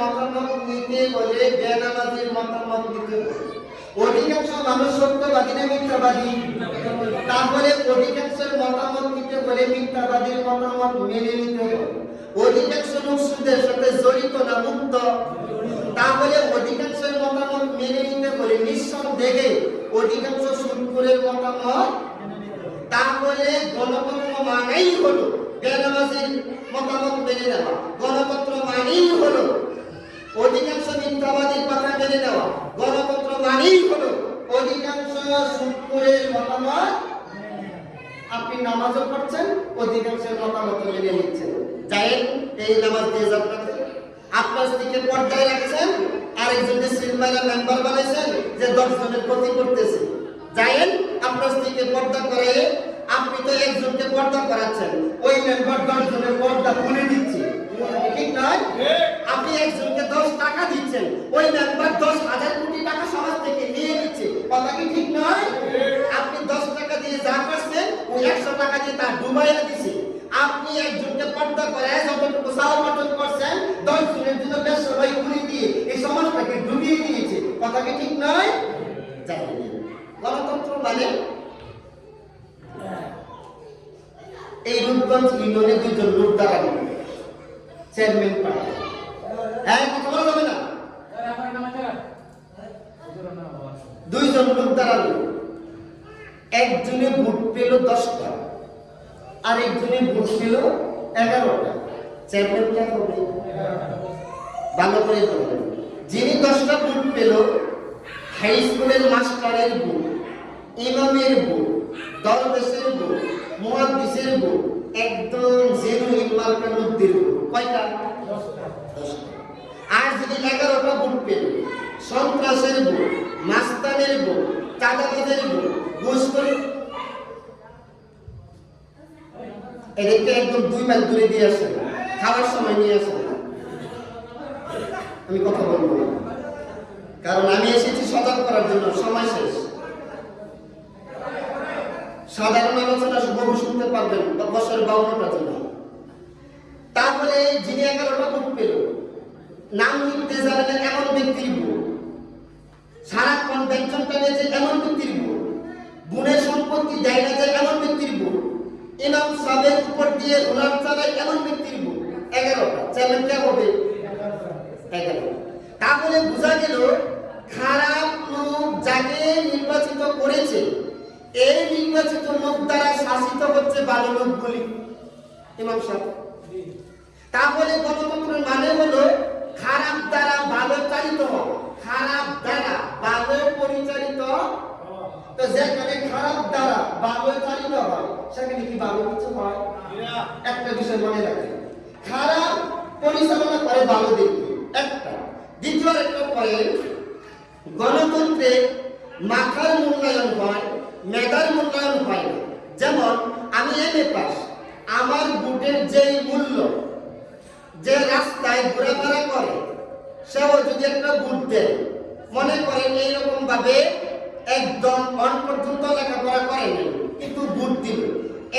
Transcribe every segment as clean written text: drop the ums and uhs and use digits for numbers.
মতামত নিতে হলে বেনামাজির মতামত নিতে হবে। অধিকাংশ মানুষ সত্যবাদী না মিথ্যাবাদী? তাহলে অধিকাংশের মতামত নিতে হলে মিথ্যাবাদীর মতামত মেনে নিতে হবে। অধিকাংশ লোক সুদের সাথে জড়িত না মুক্ত? তাহলে অধিকাংশের মতামত মেনে নিতে হলে নিঃসন্দেহে অধিকাংশ সুদখোরের মতামত। তাহলে গণতন্ত্র মানেই হলো বেনামাজির মতামত মেনে নেওয়া। গণতন্ত্র মানেই হলো অধিকাংশ মিথ্যাবাদীর কথা মেনে নেওয়া। গণতন্ত্র মানেই হলো অধিকাংশ সুদখোরের মতামত। আপনি নামাজও পড়ছেন, অধিকাংশের মতামত মেনে নিচ্ছেন। যায়েন এই নামাজ দিয়ে যাবেন। আপনার স্ত্রীকে পর্দায় রাখছেন, আরেকজনকে সিলমাইলা মেম্বার বানাইছেন যে 10 জনের ক্ষতি করতেছে। যায়েন আপনার স্ত্রীকে পর্দা করে, আপনি তো একজনকে পর্দা করাচ্ছেন, ওই মেম্বার 10 জনের পর্দা খুলে দিচ্ছে, ঠিক নয়? আপনি একজনকে 10 টাকা দিচ্ছেন, ওই মেম্বার 10,000 কোটি টাকা সমাজ থেকে নিয়ে নিচ্ছে, কথা কি ঠিক নয়? আপনি 10 টাকা দিয়ে যা করছেন, ওই 100 টাকা দিয়ে তার ডুবাইয়া দিচ্ছে। আপনি একজনকে পর্দা করে যতটুকু চাওয়া মতন করছেন, 10 জনের জন্য বেসরকারি খুলে দিয়ে এই সমাজটাকে ডুবিয়ে দিয়েছে, কথা কি ঠিক নয়? গণতন্ত্র মানে এই রূপগঞ্জ ইউনিয়নে 2 জন লোক দাঁড়াবে চেয়ারম্যান পায়। হ্যাঁ, কথা বলা যাবে না? 2 জন লোক দাঁড়াবে, একজনে ভোট পেল 10টা, আর একজনে ভোট পেল 11টা। চেয়ারম্যান কে হবে? ভালো করে বলবেন। যিনি 10টা ভোট পেল, হাই স্কুলের মাস্টারের ভোট, ইমামের ভোট, দরবেশের ভোট, মুহাদ্দিসের ভোট, একদম জেনুইন মার্কা মুদ্দির ভোট। কয়টা? 10টা। আর যদি 11টা ভোট পেল, সন্ত্রাসের ভোট, মাস্তানের ভোট, চাঁদাবাজের ভোট, ঘুষখোর, এদেরকে একদম 2 মাইল দূরে দিয়ে আসেন, খাবার সময় নিয়ে আসেন। আমি কথা বলবো না, কারণ আমি এসেছি সজাগ করার জন্য। সময় শেষ। সাধারণ আলোচনা বহু শুনতে পারবেন বছর 52টা জন্য। তাহলে যিনি 11টা ভোট পেল, নাম লিখতে জানেন এমন ব্যক্তির ভোট, সারাক্ষণ বেতন পেলে যে এমন ব্যক্তির ভোট, গুণের সম্পত্তি দেয় না যে এমন ব্যক্তির ভোট, ইমাম সাহেবের উপর দিয়ে উলার চালায় এমন ব্যক্তির ভোট। 11টা। চেয়ারম্যান কে হবে? 11। তাহলে বোঝা গেল খারাপ লোক যাকে নির্বাচিত করেছে, এই নির্বাচিত লোক দ্বারা শাসিত হচ্ছে ভালো লোকগুলি, ইমাম সাহেব। তাহলে গণতন্ত্রের মানে হলো খারাপ দ্বারা ভালো চালিত হয়, খারাপ দ্বারা ভালো পরিচালিত। তো যেখানে খারাপ দ্বারা ভালো চালিত হয়, সেখানে কি ভালো কিছু হয়? একটা বিষয় মনে রাখবেন, খারাপ পরিচালনা করে ভালো দেখবে একটা। দ্বিতীয় একটা পয়েন্ট, গণতন্ত্রে মাথার মূল্যায়ন হয়, মেধার মূল্যায়ন হয় না। যেমন আমি এমএ পাস, আমার ভোটের যেই মূল্য, যে রাস্তায় ঘোরাফেরা করে সেও যদি একটা ভোট দেয়, মনে করেন এইরকম ভাবে একদম অন পর্যন্ত লেখাপড়া করেনি কিন্তু ভোট দিল,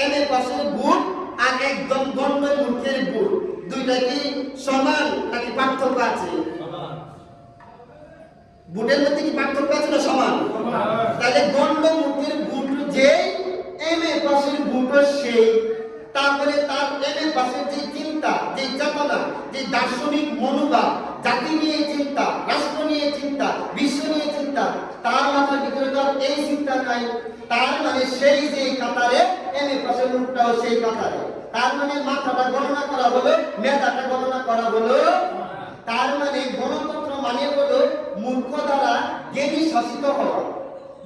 এমএ পাসের ভোট আর একদম গণ্ড মূর্খের ভোট, দুইটা কি সমান নাকি পার্থক্য আছে? ভোটের মধ্যে কি পার্থক্য আছে না সমান? তাহলে গণ্ড মূর্খের ভোট যে, এমএ পাসের ভোট সেই। তারপরে তার এমএ পাসের যে চিন্তা, যে চেতনা, যে দার্শনিক মনোভাব, জাতি নিয়ে চিন্তা, রাষ্ট্র নিয়ে চিন্তা, বিশ্ব নিয়ে চিন্তা, তার মাথার ভিতরে তো এই চিন্তা নাই। তার মানে সেই যে কাতারে, এমএ পাসের লোকটাও সেই কাতারে। তার মানে মাথাটা গণনা করা হলো, মেধাটা গণনা করা হলো। তার মানে গণতন্ত্র মানে হলো মূর্খ দ্বারা জ্ঞানী শাসিত হওয়া,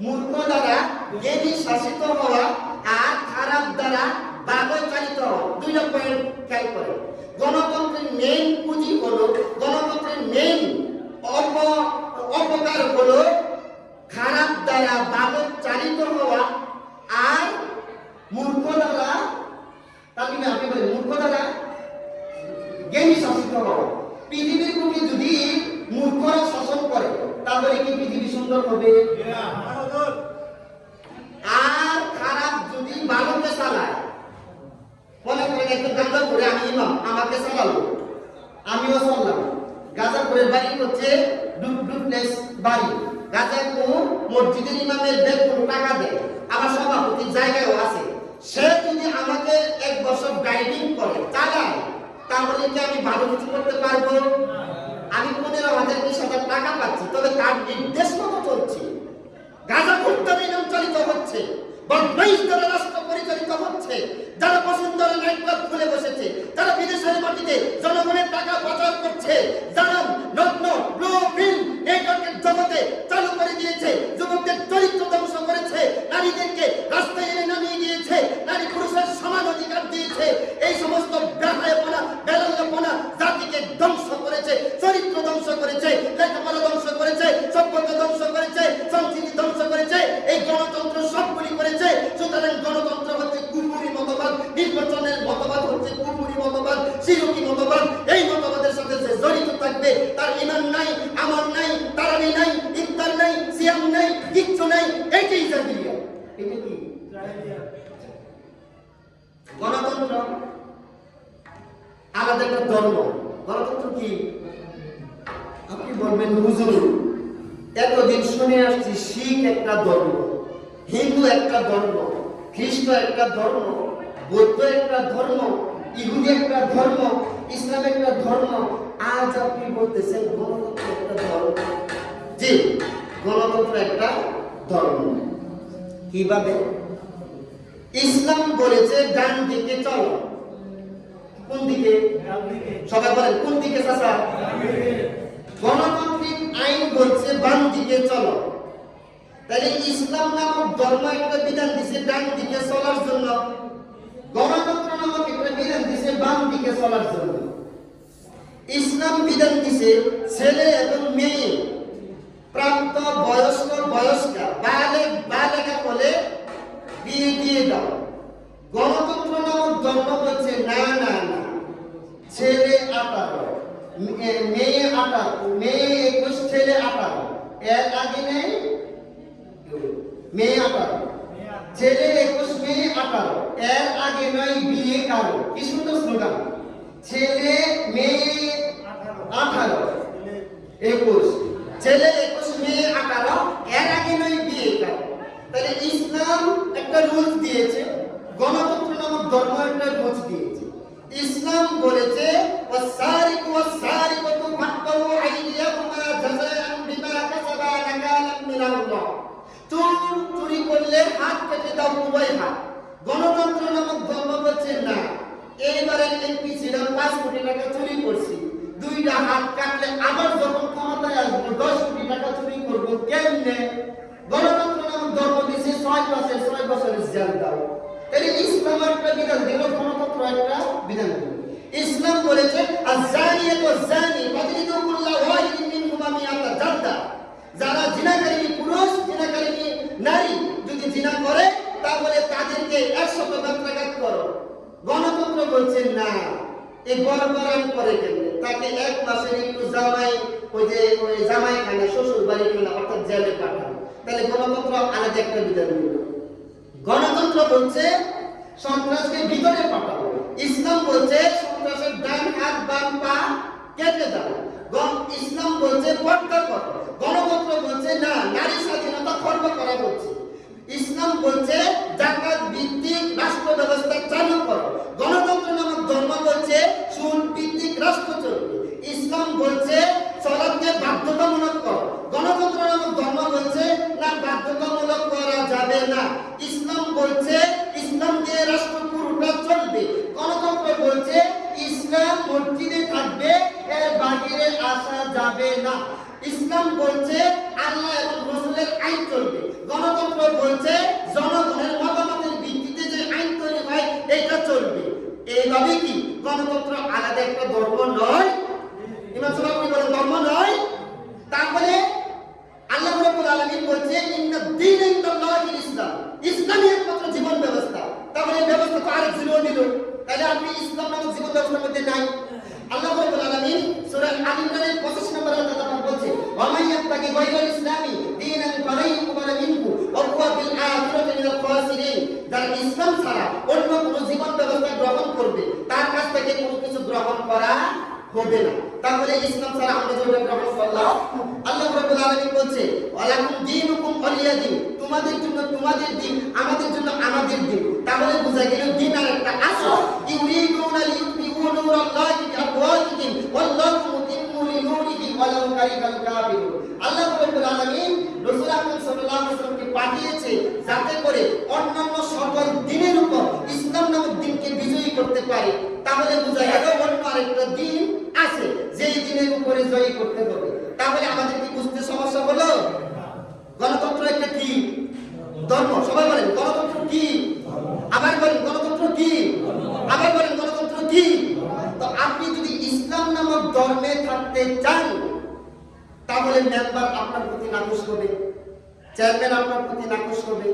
মূর্খ দ্বারা জ্ঞানী শাসিত হওয়া, আর খারাপ দ্বারা ভালো চালিত হওয়া। 2টা পয়েন্ট খেয়াল করে। গণতন্ত্রের মেইন পুঁজি হলো, গণতন্ত্রের মেইন অপকার হলো খারাপ দ্বারা ভালো চালিত হওয়া, আর মূর্খ দ্বারা, তাহলে আপনি বলেন মূর্খ দ্বারা জ্ঞানী শাসিত হওয়া। পৃথিবীর বুকে যদি মূর্খরা শাসন করে, তাহলে কি পৃথিবী সুন্দর হবে? আর খারাপ যদি ভালোকে চালায়, মনে করেন একটু গাঁজা করে আমি ইমাম, আমাকে চালালো, আমিও চললাম, গাঁজা গাজাপুরের বাড়ি হচ্ছে ডুপ্লেক্স বাড়ি। গাজাপুর মসজিদের ইমামের বেতন টাকা দেয়, আমার সভাপতির জায়গায়ও আছে। সে যদি আমাকে 1 বছর ড্রাইভিং করে চালায়, তাহলে কি আমি ভালো কিছু করতে পারবো? আমি 15,000 20,000 টাকা পাচ্ছি, তবে তার নির্দেশ মতো চলছে। গাজাপুর দ্বারা ইমাম চালিত হচ্ছে, বদমাইশ দ্বারা রাষ্ট্র পরিচালিত হচ্ছে। যারা বসুন্ধরা নাইট ক্লাব খুলে বসেছে, যারা বিদেশের মাটিতে জনগণের টাকা পাচার করছে, যারা নগ্ন ব্লু ফিল্ম নেটওয়ার্কের জগতে চালু করে দিয়েছে, যুবকদের চরিত্র ধ্বংস করেছে, নারীদেরকে রাস্তায় এনে নামিয়ে দিয়েছে, নারী পুরুষের সমান অধিকার দিয়েছে, এই সমস্ত বেহায়াপনা বেলাল্লাপনা জাতিকে ধ্বংস করেছে, চরিত্র ধ্বংস করেছে, লেখাপড়া ধ্বংস করেছে, সভ্যতা ধ্বংস করেছে, সংস্কৃতি ধ্বংস করেছে, এই গণতন্ত্র সবগুলি করেছে। সুতরাং গণতন্ত্র হচ্ছে কুফরি মতবাদ, নির্বাচনের মতবাদ হচ্ছে কুফরি মতবাদ, শিরকি মতবাদ। এই মতবাদের সাথে যে জড়িত থাকবে তার ঈমান নাই, আমল নাই, তারাবি নাই, ইফতার নাই, সিয়াম নাই, কিচ্ছু নাই, এটাই জাহিলিয়াত। এটা কি গণতন্ত্র? আলাদা একটা ধর্ম। গণতন্ত্র কি? আপনি বলবেন হুজুর এতদিন শুনে আসছি শিখ একটা ধর্ম, হিন্দু একটা ধর্ম, খ্রিস্ট একটা ধর্ম, বৌদ্ধ একটা ধর্ম, ইহুদি একটা ধর্ম, ইসলাম একটা ধর্ম, আজ আপনি বলতেছেন গণতন্ত্র একটা ধর্ম। জি, গণতন্ত্র একটা ধর্ম। কিভাবে? ইসলাম বলেছে ডান দিকে চলো। কোন দিকে? সবাই বলেন কোন দিকে? চাচা, গণতান্ত্রিক আইন বলছে বাম দিকে চলো। তাহলে ইসলাম নামক ধর্ম একটা বিধান দিছে ডান দিকে চলার জন্য, গণতন্ত্র নামক একটা বিধান দিছে বাম দিকে চলার জন্য। ইসলাম বিধান দিছে ছেলে এবং মেয়ে, প্রাপ্ত বয়স্ক বয়স্কা বালেগা হলে বিয়ে দিয়ে দাও। গণতন্ত্র নামক ধর্ম বলছে না না না, ছেলে 18, মেয়ে 18, মেয়ে 21, ছেলে 18, এর আগে নেই। মেয়ে 18, ছেলে 21, মেয়ে 18, এর আগে নয় বিয়ে কারো। কি সুন্দর স্লোগান! ছেলে মেয়ে 18, 21, ছেলে 21, মেয়ে 18, এর আগে নয় বিয়ে কারো। তাহলে ইসলাম একটা রুলস দিয়েছে, গণতন্ত্র নামক ধর্ম একটা রুলস দিয়েছে। ইসলাম বলেছে ওয়াসারিকু ওয়াসারিকাতু ফাক্কাউ আইদিয়াহুমা জাযাআন বিমা কাসাবা নাকালাম মিনাল্লাহ। চুরি করলে হাত কেটে দাও, উভয় হাত। গণতন্ত্র নামক ধর্ম বলছে না, এইবারে এমপি ছিলাম 5 কোটি টাকা চুরি করছি, 2টা হাত কাটলে আবার যখন ক্ষমতায় আসবো 10 কোটি টাকা চুরি করবো কেমনে? গণতন্ত্র নামক ধর্ম দিয়েছে 6 বছরের জেল দাও। তাহলে ইসলাম একটা বিধান দিল, গণতন্ত্র একটা বিধান দিল। ইসলাম বলেছে আয-যানিয়াতু ওয়াজ-যানি ফাজলিদু কুল্লা ওয়াহিদিন মিনহুমা মিআতা জালদা। যারা জিনাকারী পুরুষ, জিনাকারী নারী যদি জিনা করে তাহলে তাদেরকে 100 বেত্রাঘাত করো। গণতন্ত্র বলছে না, এই বরবরান করে কেমনে? তাকে 1 মাসের একটু জামাই, ওই জামাই খানা, শ্বশুর বাড়ি খানা, অর্থাৎ জেলে পাঠানো। তাহলে গণতন্ত্র আলাদা একটা বিধান দিল। গণতন্ত্র বলছে সন্ত্রাসকে ভিতরে পাঠাবো, ইসলাম বলছে সন্ত্রাসের ডান হাত বাম পা কেটে দাও। ইসলাম বলছে পর্দা করো, গণতন্ত্র বলছে না, নারী স্বাধীনতা খর্ব করা হচ্ছে। ইসলাম বলছে জাকাত ভিত্তিক রাষ্ট্র ব্যবস্থা চালু করো, গণতন্ত্র নামক ধর্ম বলছে সুদ ভিত্তিক রাষ্ট্র চলবে। ইসলাম বলছে সালাতকে বাধ্যতামূলক করো, গণতন্ত্র নামক ধর্ম বলছে না, বাধ্যতামূলক করা যাবে না। ইসলাম বলছে ইসলাম দিয়ে রাষ্ট্র পুরোটা চলবে, গণতন্ত্র বলছে ইসলাম মসজিদে থাকবে, এর বাইরে আসা যাবে না। ইসলাম বলছে আল্লাহ এবং রাসূলের আইন চলবে, গণতন্ত্র বলছে জনগণের মতামতের ভিত্তিতে যে আইন তৈরি হয় এটা চলবে। এইভাবে কি গণতন্ত্র আলাদা একটা ধর্ম নয়? ইমাম সাহেব আপনি বলেন ধর্ম নয়? তাহলে আল্লাহ রাব্বুল আলামিন বলছে ইন্নাদ দীন ইনদাল্লাহিল ইসলাম, ইসলামই একমাত্র জীবন ব্যবস্থা। তাহলে এই ব্যবস্থা তো আরেক ছিল দিল, তাহলে আপনি ইসলাম নামক জীবন ব্যবস্থার মধ্যে নাই। আল্লাহ রাব্বুল আলামিন সূরা আল ইমরানের 25 নম্বর আয়াতে তাআলা বলছে ওয়া মান ইয়াবতাগি গায়রাল ইসলামি দীনান ফালাই ইউকবালা মিনহু ওয়া হুয়া ফিল আখিরাতি মিনাল খাসিরিন। যারা ইসলাম ছাড়া অন্য কোনো জীবন ব্যবস্থা গ্রহণ করবে তার কাছ থেকে কোনো কিছু গ্রহণ করা হবে না। তাহলে ইসলাম ছাড়া আমরা যেটা আল্লাহ রাব্বুল আলামিন বলছে ওয়ালাকুম দীনুকুম ওয়ালিয়া দিন, তোমাদের জন্য তোমাদের দিন, আমাদের জন্য আমাদের দিন। তাহলে বোঝা গেল দিন আর একটা আসল। ইউরিদুনা লিইউতফিউ নূরাল্লাহি বিআফওয়াহিহিম ওয়াল্লাহু মুতিম্মু লিনূরিহি ওয়ালাউ কারিহাল কাফিরুন। আল্লাহ রাব্বুল আলামিন রাসূল আকরাম সাল্লাল্লাহু আলাইহি ওয়াসাল্লামকে পাঠিয়েছে যাতে করে অন্যান্য সকল দিনের উপর ইসলাম নামক দিনকে বিজয়ী করতে পারে। তাহলে বোঝা গেল অন্য আরেকটা দিন আছে যেই দিনের উপরে জয়ী করতে হবে। তাহলে আমাদের কি বুঝতে সমস্যা হলো? গণতন্ত্র একটা কি ধর্ম? সবাই বলেন গণতন্ত্র কি? আবার বলেন গণতন্ত্র কি? আবার বলেন গণতন্ত্র কি? তো আপনি যদি ইসলাম নামক ধর্মে থাকতে চান তাহলে মেম্বার আপনার প্রতি নাকশ হবে, চেয়ারম্যান আপনার প্রতি নাকশ হবে,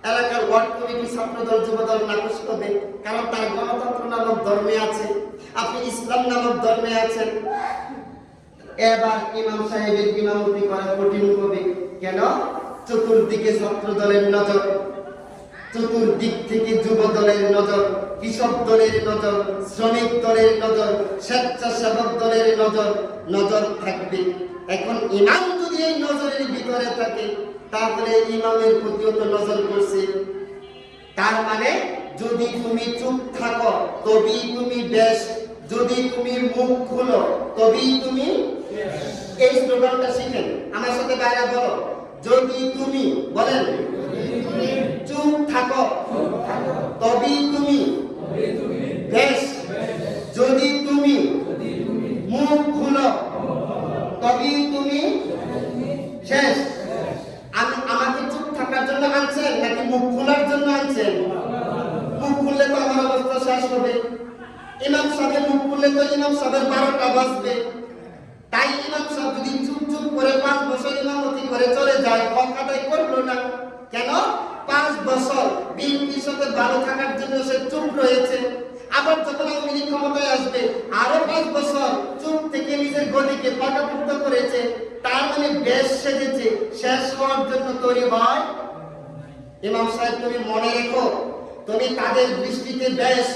এলাকার ওয়ার্ড কমিটি, ছাত্রদল, যুবদল নাকশ হবে, কারণ তার গণতন্ত্র নামক ধর্মে আছে, আপনি ইসলাম নামক ধর্মে আছেন। এবার ইমাম সাহেবের ইমামতি করা কঠিন হবে। কেন? চতুর্দিকে ছাত্র দলের নজর, চতুর্দিক থেকে যুব দলের নজর, কৃষক দলের নজর, শ্রমিক দলের নজর, স্বেচ্ছাসেবক দলের নজর থাকবে। এখন ইমাম যদি এই নজরের ভিতরে থাকে তাহলে ইমামের প্রতিও তো নজর করছে। তার মানে যদি তুমি চুপ থাকো তবেই তুমি বেশ, যদি তুমি মুখ খুলো তবেই তুমি। এই স্লোগানটা শিখেন, আমার সাথে বাইরে বলো, যদি তুমি বলেন চুপ থাকো তবেই তুমি বেশ, যদি তুমি মুখ খুলো তবেই তুমি শেষ। আমাকে চুপ থাকার জন্য আনছেন নাকি মুখ খোলার জন্য আনছেন? মুখ খুললে তো আমার অবস্থা শেষ হবে। ইমাম সাহেব মুখ খুললে তো ইমাম সাহেবের 12টা বাজবে। তাই ইমাম সাহেব যদি চুপ চুপ করে 5 বছর ইমামতি করে চলে যায়, হকাদাই করলো না কেন? 5 বছর বিএনপির সাথে ভালো থাকার জন্য সে চুপ রয়েছে। আবার যখন আওয়ামী লীগ ক্ষমতায় আসবে আরো 5 বছর চুপ থেকে নিজের গদিকে পাকাপোক্ত করেছে। তার মানে বেশ সেজেছে, শেষ হওয়ার জন্য তৈরি হয়। ইমাম সাহেব তুমি মনে রেখো, তুমি তাদের দৃষ্টিতে বেশ।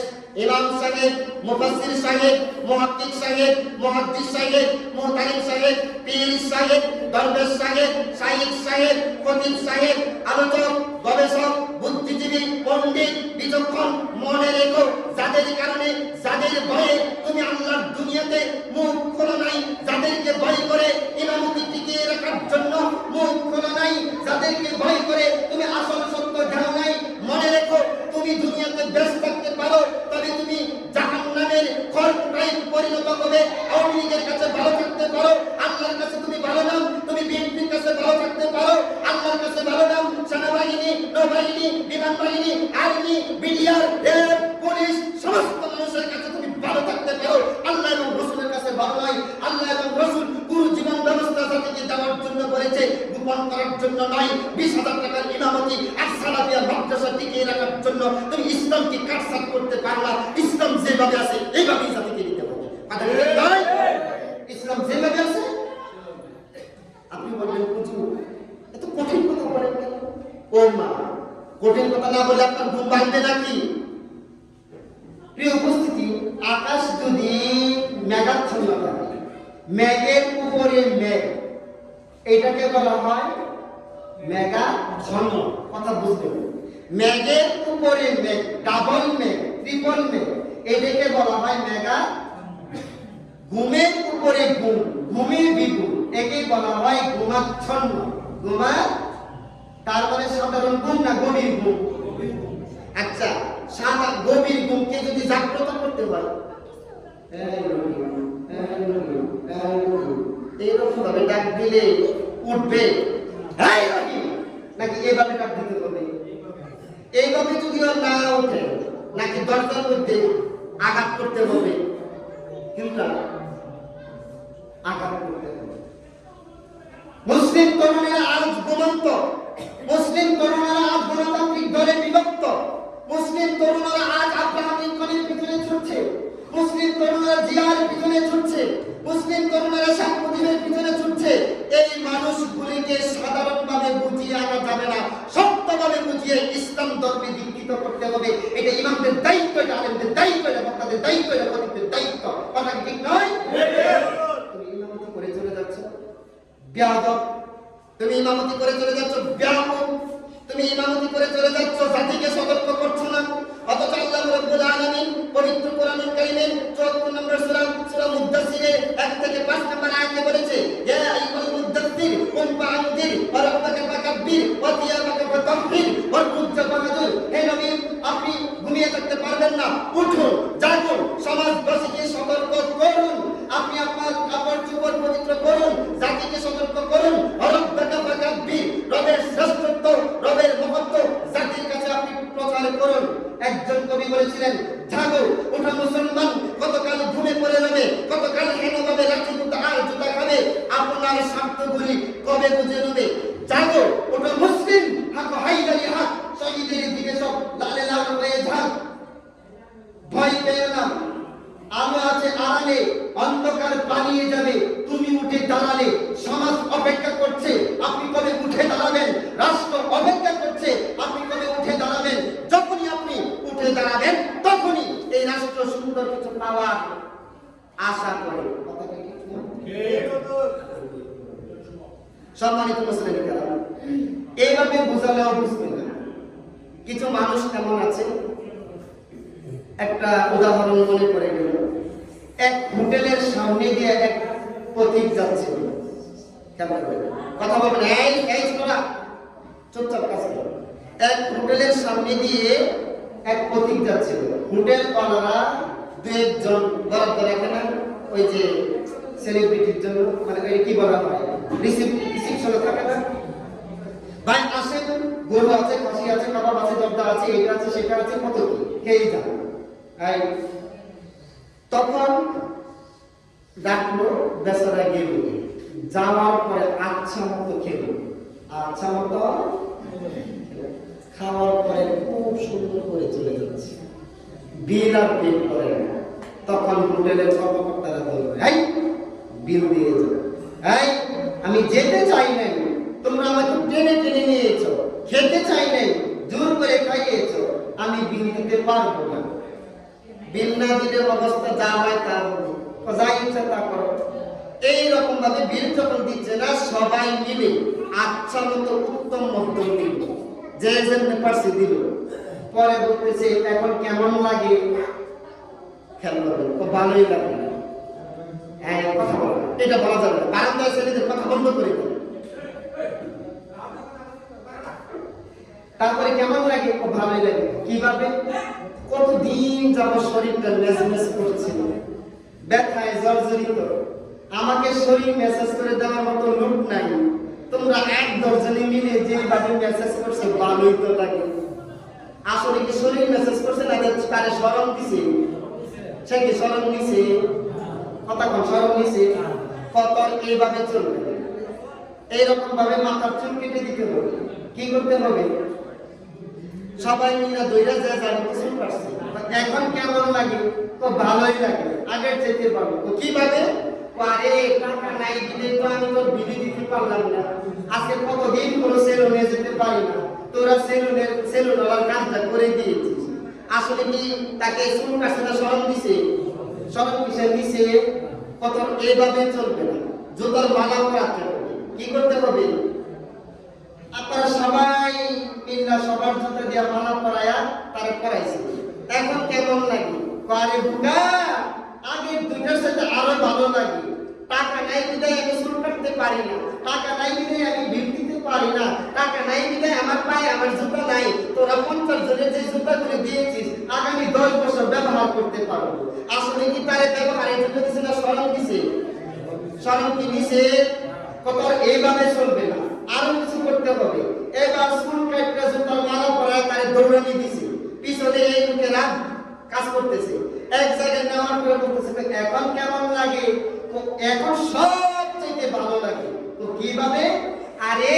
ইমাম সাহেব, মুফাসসির সাহেব, মুহাক্কিক সাহেব, মুহাদ্দিস সাহেব, মুহতারিম সাহেব, পীর সাহেব, দরবেশ সাহেব, শাইখ সাহেব, খতিব সাহেব, আলোচক, গবেষক, বুদ্ধিজীবী, পণ্ডিত, বিচক্ষণ, মনে রেখো যাদের কারণে, যাদের ভয়ে তুমি আল্লাহর দুনিয়াতে মুখ খোলা নাই, যাদেরকে ভয় করে ইমামতি টিকিয়ে রাখার জন্য মুখ খোলা নাই, যাদেরকে ভয় করে তুমি আসল সত্য জানো নাই, মনে রেখো তুমি দুনিয়াতে ব্যস্ত থাকতে পারো তবে তুমি জাহান্নামের খড়কুটায় পরিণত হবে। আওয়ামী লীগের কাছে ভালো থাকতে পারো, আল্লাহর কাছে তুমি ভালো নাও। তুমি বিএনপির কাছে ভালো থাকতে পারো, আল্লাহর কাছে ভালো নাও। সেনাবাহিনী, নৌবাহিনী, বিমান বাহিনী, আর্মি, বিডিআর, রেল, পুলিশ, সমস্ত মানুষের কাছে তুমি ভালো থাকতে পারো, আল্লাহ এবং রাসূলের কাছে ভালো নয়। আল্লাহ এবং রাসূল পুরো জীবন ব্যবস্থা জাতিকে দেওয়ার জন্য করেছে, গোপন করার জন্য নয়। 20,000 টাকার ইমামতি আর সালাফিয়া মাদ্রাসা টিকিয়ে রাখার জন্য তুমি ইসলামকে কাটছাঁট করতে পারলা। ইসলাম যেভাবে আছে এইভাবেই জাতিকে দিতে হবে। ইসলাম যেভাবে আছে। আপনি বলবেন হুজুর এত কঠিন কথা বলেন কেন? ও মা, কঠিন কথা না বলে আপনার ঘুম ভাঙবে নাকি? প্রিয় উপস্থিতি, আকাশ যদি মেঘাচ্ছন্ন থাকে, মেঘের উপরে মেঘ, এটাকে বলা হয় মেঘাচ্ছন্ন। কথা বুঝতে হবে, মেঘের উপরে মেঘ, ডাবল মেঘ, ট্রিপল মেঘ, এটাকে বলা হয় মেঘা। ঘুমের উপরে ঘুম, ঘুমের বিগুণ, একে বলা হয় ঘুমাচ্ছন্ন। ঘুমা তার মানে সাধারণ ঘুম না গভীর ঘুম? আচ্ছা, সাদা গভীর ঘুমকে যদি জাগ্রত করতে হয় এইরকম ভাবে ডাক দিলে উঠবে নাকি এভাবে ডাক দিতে হবে? এইভাবে যদি না ওঠে নাকি দরজার মধ্যে আঘাত করতে হবে? কিন্তু আঘাত করতে হবে। মুসলিম তরুণেরা আজ ঘুমন্ত, মুসলিম তরুণেরা আজ গণতান্ত্রিক দলে বিভক্ত, মুসলিম তরুণেরা আজ আব্রাহাম লিঙ্কনের পিছনে ছুটছে, মুসলিম তরুণেরা জিয়ার পিছনে ছুটছে, মুসলিম তরুণেরা শেখ মুজিবের পিছনে ছুটছে। এই মানুষগুলিকে সাধারণভাবে বুঝিয়ে আনা যাবে না, শক্তভাবে বুঝিয়ে ইসলাম ধর্মে দীক্ষিত করতে হবে। এটা ইমামদের দায়িত্ব, এটা আলেমদের দায়িত্ব, এটা বক্তাদের দায়িত্ব, এটা খতিবদের দায়িত্ব। কথা ঠিক নয়? তুমি ইমামতি করে চলে যাচ্ছ, বেয়াদব, তুমি ইমামতি করে চলে যাচ্ছ, বেয়াদব তুমি ইমামতি করে চলে যাচ্ছ, জাতিকে সতর্ক করছো না। অথচ আল্লাহ রাব্বুল আলামিন পবিত্র কোরআনুল কারীমের 74 নম্বর সূরা সূরা মুদ্দাসসিরে 1 থেকে 5 নম্বর আয়াতে বলেছে, ইয়া আইয়ুহাল মুদ্দাসসির কুম ফাআনদির ওয়া রাব্বাকা ফাকাব্বির ওয়া থিয়াবাকা ফাতাহহির ওয়াল রুজ্জা ফাহজুর। হে নবী, আপনি ঘুমিয়ে থাকতে পারবেন না, উঠুন, জাগুন, সমাজবাসীকে সতর্ক করুন, আপনি আপনার কাপড় চোপড় পবিত্র করুন, জাতিকে সতর্ক করুন। ওয়া রাব্বাকা ফাকাব্বির, রবের শ্রেষ্ঠত্ব, রবের মহত্ব জাতির কাছে আপনি প্রচার করুন। একজন কবি বলেছিলেন, জাগো ওঠা মুসলমান, কতকাল ঘুমে পড়ে রবে, কতকাল হেনভাবে লাঠি জুতা আর জুতা খাবে, আপনার স্বার্থগুলি কবে বুঝে নেবে। জাগো ওঠা মুসলিম, হাকো হাইদারি হাক, শহীদের দিকে সব লালে লাল হয়ে যাক। ভয় পেও না, আলো আছে আড়ালে, অন্ধকার পালিয়ে যাবে, তুমি উঠে দাঁড়ালে। সমাজ অপেক্ষা করছে, আপনি কবে উঠে দাঁড়াবেন। রাষ্ট্র অপেক্ষা করছে, আপনি কবে উঠে দাঁড়াবেন। যখনই আপনি উঠে দাঁড়াবেন, তখনই এই রাষ্ট্র সুন্দর কিছু পাওয়ার আশা করে। সম্মানিত মুসলিম, এইভাবে বুঝালেও বুঝবে না। কিছু মানুষ এমন আছে, একটা উদাহরণ মনে পড়ে গেল। এক হোটেলের সামনে দিয়ে এক পথিক যাচ্ছিল, কেমন কথা বলবেন, এই ছোটরা চুপচাপ কাজ করো। এক হোটেলের সামনে দিয়ে এক পথিক যাচ্ছিল। হোটেল ওয়ালারা দু একজন বরাদ্দ রাখে না, ওই যে সেলিব্রিটির জন্য, মানে কি বলা হয়, রিসিপশনে থাকে না, ভাই আসেন, গরু আছে, খাসি আছে, কাবাব আছে, জর্দা আছে, এটা আছে, সেটা আছে, কত কি খেয়েই যান। তখন ডাকলো, বেচারা গেল, যাওয়ার পরে আচ্ছা মতো খেলো, আচ্ছা মতো খাওয়ার পরে খুব সুন্দর করে চলে যাচ্ছে, বিল আর পেট করে। তখন হোটেলের কর্মকর্তারা বলবে, এই বিল দিয়ে যাবে, এই আমি যেতে চাই নাই, তোমরা আমাকে টেনে টেনে নিয়েছো, খেতে চাই নাই, জোর করে খাইয়েছো, আমি বিল দিতে পারবো না। বিল না দিলে অবস্থা যা হয় তা হবে, যা ইচ্ছা তা করো। এইরকম ভাবে বিল যখন দিচ্ছে না, সবাই মিলে আচ্ছা মতো উত্তম মধ্যম দিল, যে যেমনি পারছে দিল। পরে বলতেছে, এখন কেমন লাগে? খেয়াল করবেন, খুব ভালোই লাগে। হ্যাঁ, কথা বলো, এটা বলা যাবে না, বারান্দায় ছেলেদের কথা বন্ধ করে দেবে। তারপরে কেমন লাগে? খুব ভালোই লাগে। কিভাবে? কতদিন যাব শরীরটা মেজমেজ করছিল, ব্যথায় জর্জরিত, আমাকে শরীর মেসেজ করে দেওয়ার মতো লোক নাই। তোমরা এক দর্জনে মিলে যেভাবে মেসেজ করছে, ভালোই তো লাগে। আসলে কি শরীর মেসেজ করছে না তারে শরম দিছে? সে কি শরম নিছে? কথা কোন শরম নিছে? কত এইভাবে চলবে, এইরকম ভাবে মাথার চুল কেটে দিতে হবে। কি করতে হবে? সবাই মিলে দইরা যায়, যার কিছু পারছে। এখন কেমন লাগে? তো ভালোই লাগে, আগের যেতে পারবো। তো কিভাবে? আরে টাকা নাই দিলে তো আমি তোর বিলি দিতে পারলাম না। আজকে কতদিন কোনো সেলুনে যেতে পারি না, তোরা সেলুনওয়ালার কাজটা করে দিয়েছিস। আসলে কি তাকে চুল কাটছে না শরম দিছে? শরম কিসের দিছে? কত এইভাবে চলবে না, জুতার মালা পরাতে হবে। কি করতে হবে? আপনারা সবাই মিল্লা সবার জুতা দিয়ে মালা পরায়া তারা পরাইছে। এখন কেমন লাগে? আরে বুকা, আগের দুইটার সাথে আরো ভালো লাগে। টাকা নাই বিদায় আমি চুল কাটতে পারি না, টাকা নাই বিদায় আমি ভিড় দিতে পারি না, টাকা নাই বিদায় আমার পায়ে আমার জুতা নাই। তোরা 50 জনের যে জুতা করে দিয়েছিস, আগামী 10 বছর ব্যবহার করতে পারবো। আসলে কি তারে ব্যবহারের জন্য দিছে না শরম দিছে? শরম কি দিছে? কত এইভাবে চলবে না, আরো কিছু করতে হবে। এবার স্কুল কাটটা জুতার মালা পরায় তারে দৌড়ানি দিছে, পিছনে এই লোকেরা কাজ করতেছে। এক জায়গায় নেওয়ার পরে বলতেছে, এখন কেমন লাগে? এখন সবচেয়ে ভালো লাগে। তো কিভাবে? আরে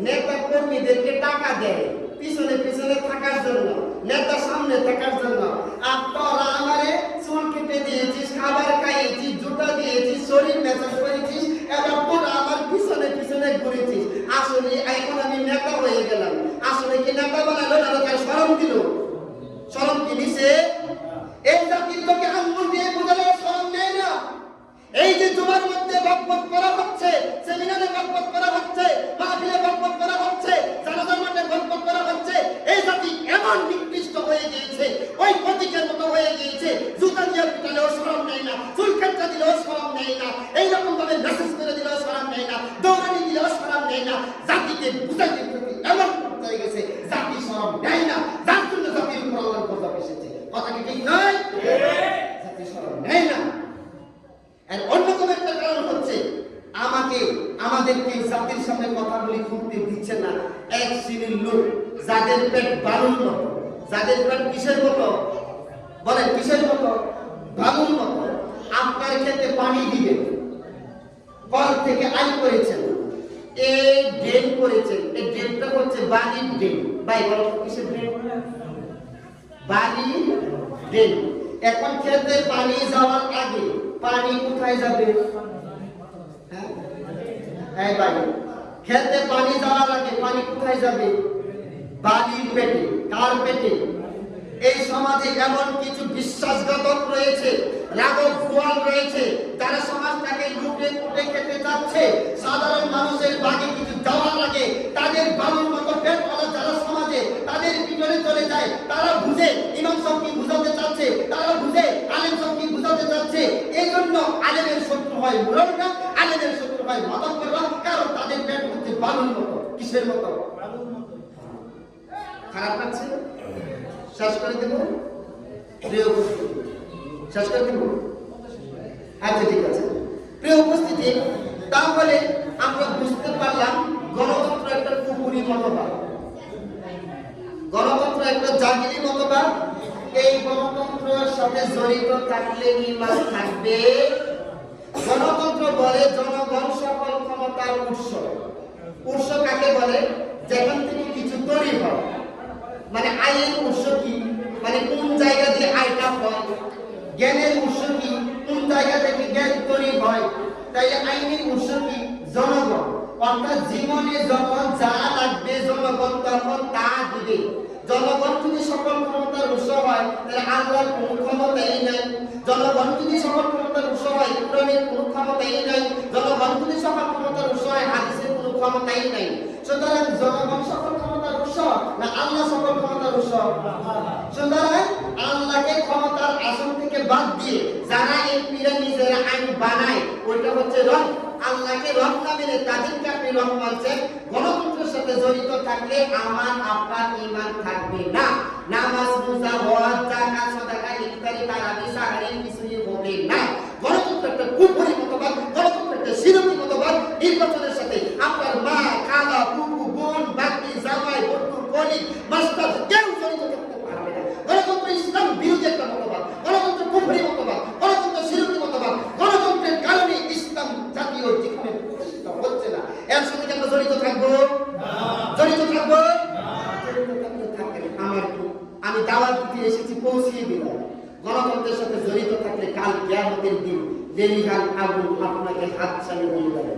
নেতা কর্মীদেরকে টাকা দেয় পিছনে পিছনে থাকার জন্য, নেতা সামনে থাকার জন্য। আর তোরা আমারে চুল কেটে দিয়েছিস, খাবার খাইয়েছিস, জুতা দিয়েছিস, শরীর মেসেজ করেছিস, এবার তোরা আমার পিছনে পিছনে ঘুরেছিস। আসলে এখন আমি নেতা হয়ে গেলাম। আসলে কি নেতা বানালো না তার শরম দিল? শরম কি দিছে? এই জাতির লোকে আঙ্গুল দিয়ে বোঝালে শরম নেই না। এই যে তোমার মধ্যে বকবক করা হচ্ছে, সেমিনারে বকবক মেসেজ করে দিলেও শরম নেই না, দৌড়ানি দিলেও শরম নেই না, জাতিকে বুঝাইতে এমন হয়ে গেছে জাতি শরম নেই না, যার জন্য জাতির উপর আল্লাহর গজব এসেছে। কথা কি ঠিক নয়? জাতি শরম নেই না। আর অন্যতম একটা কারণ হচ্ছে আমাদেরকে জাতির সামনে কথাগুলি খুলতে দিচ্ছে না এক শ্রেণীর লোক, যাদের পেট বালুর মতো। যাদের পেট কিসের মতো? বলেন কিসের মতো? বালুর মতো। আপনার ক্ষেত্রে পানি দিবেন, কল থেকে আই করেছেন, এই ড্রেন করেছেন, এই ড্রেনটা হচ্ছে বালির ড্রেন। ভাই বলো কিসের ড্রেন? বালির ড্রেন। এখন ক্ষেত্রে পানি যাওয়ার আগে পানি কোথায় যাবে? হ্যাঁ ভাই, খেতে পানি যাওয়ার আগে পানি কোথায় যাবে? বালির পেটে। কার পেটে? এই সমাজে এমন কিছু বিশ্বাসঘাতক রয়েছে, রাঘব গোয়াল রয়েছে, যারা সমাজটাকে লুটে পুটে খেতে যাচ্ছে। সাধারণ মানুষের বাগে কিছু যাওয়ার আগে তাদের বালুর মতো পেটওয়ালা যারা সমাজে তাদের পিছনে চলে যায়। তারা বুঝে ইমাম সাহেব কি বুঝাতে চাচ্ছে, তারা বুঝে আলেম সাহেব কি বুঝাতে চাচ্ছে। এই জন্য আলেমের শত্রু হয় মুরব্বিরা, আলেমের শত্রু হয় মাদকরা, কারণ তাদের পেট হচ্ছে বালুর মতো। কিসের মতো? খারাপ লাগছে? শেষ করে দেব? প্রিয় উপস্থিতি, শেষ করে দেব? আচ্ছা ঠিক আছে। প্রিয় উপস্থিতি, তাহলে আমরা বুঝতে পারলাম গণতন্ত্র একটা কুফরি মতবাদ, গণতন্ত্র একটা জাহিলি মতবাদ। এই গণতন্ত্রের সাথে জড়িত থাকলে ঈমান থাকবে। গণতন্ত্র বলে জনগণ সকল ক্ষমতার উৎস। উৎস কাকে বলে? যেখান থেকে কিছু তৈরি হয়। মানে আইনের উৎস কি? মানে কোন জায়গা দিয়ে আইটা হয়। জ্ঞানের উৎস কি? কোন জায়গা থেকে জ্ঞান তৈরি হয়। তাই আইনের উৎস কি? জনগণ। অর্থাৎ জীবনে যখন যা লাগবে জনগণ তখন তা দিবে। জনগণ যদি সকল ক্ষমতার উৎস হয় তাহলে আল্লাহর কোনো ক্ষমতাই নাই। জনগণ যদি সকল ক্ষমতার উৎস হয় কোরআনের কোনো ক্ষমতাই নাই। জনগণ যদি সকল ক্ষমতার উৎস হয় হাদিসের কোনো ক্ষমতাই নাই। সুতরাং জনগণ সকল ক্ষমতার উৎস না আল্লাহ সকল ক্ষমতার উৎস? সুতরাং আল্লাহকে ক্ষমতার আসন থেকে বাদ দিয়ে যারা এমপিরা নিজেরা আইন বানায় ওইটা হচ্ছে রব। আল্লাহকে রব না মেনে তাদেরকে আপনি রব মানছেন। গণতন্ত্রের সাথে জড়িত থাকলে আমার আপনার ঈমান থাকবে না। নামাজ, রোজা, হজ, যাকাত, সাদাকা ইত্যাদি তারাবি সাহারি কিছুই হবে না। গণতন্ত্র একটা কুফরি মতবাদ, গণতন্ত্র একটা শিরকি মতবাদ। নির্বাচনের সাথে আপনার মা, খালা, ফুফু, বোন, বাকি, জামাই, বন্ধু, কলিগ, মাস্টার কেউ জড়িত থাকতে পারবে না। গণতন্ত্র ইসলাম বিরোধী একটা মতবাদ, গণতন্ত্র কুফরি মতবাদ, গণতন্ত্র শিরকি মতবাদ। গণতন্ত্রের কারণে ইসলাম জাতীয় যেখানে প্রতিষ্ঠিত হচ্ছে না। এর সাথে কি আমরা জড়িত থাকবো? জড়িত থাকবো? আমার কি? আমি দাওয়াত দিতে এসেছি, পৌঁছিয়ে দিলাম। গণতন্ত্রের সাথে জড়িত থাকলে কাল কিয়ামতের দিন জেলিহাল আগুন আপনাকে হাত ছাড়িয়ে নিয়ে যাবে।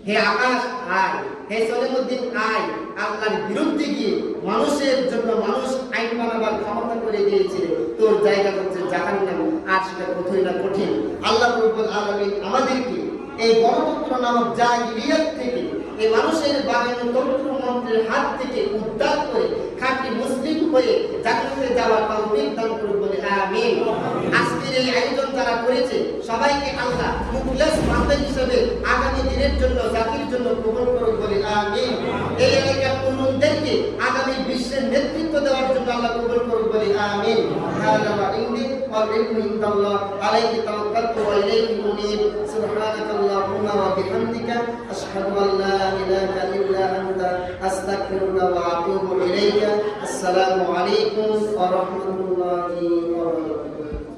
হে আকাশ আয়, হে সলিমুদ্দিন আয়। আল্লাহর বিরুদ্ধে গিয়ে মানুষের জন্য মানুষ আইন বানাবার ক্ষমতা করে দিয়েছে। তোর জায়গা হচ্ছে জাহান্নাম, আর সেটা কঠিন না কঠিন। আল্লাহ রাব্বুল আলামিন আমাদেরকে এই গণতন্ত্র নামক জাহিলিয়াত থেকে, এই মানুষের বানানো তন্ত্রমন্ত্রের হাত থেকে উদ্ধার করে খাঁটি মুসলিম হয়ে জান্নাতে যাওয়ার তৌফিক দান করুন বলে আমিন। আজকের এই আয়োজন যারা করেছে সবাইকে আল্লাহ মুখলেস বান্দা হিসেবে আগামী দিনের জন্য জাতির জন্য কবুল করুন বলে আমিন। এই এলাকার তরুণদেরকে আগামী বিশ্বের নেতৃত্ব দেওয়ার জন্য আল্লাহ কবুল করুন বলে আমিন। হাযা ওয়া ইনদি ওয়া ইলমু ইনদাল্লাহ আলাইহি তাওয়াক্কালতু ওয়া ইলাইহি উনীব। সুবহানাকাল্লাহুম্মা ওয়া বিহামদিকা আশহাদু আল লা ইলাহা ইল্লা আনতা আস্তাগফিরুকা ওয়া আতুবু ইলাইকা। আসসালামু আলাইকুম ওয়া রাহমাতুল্লাহি ওয়া বারাকাতুহু।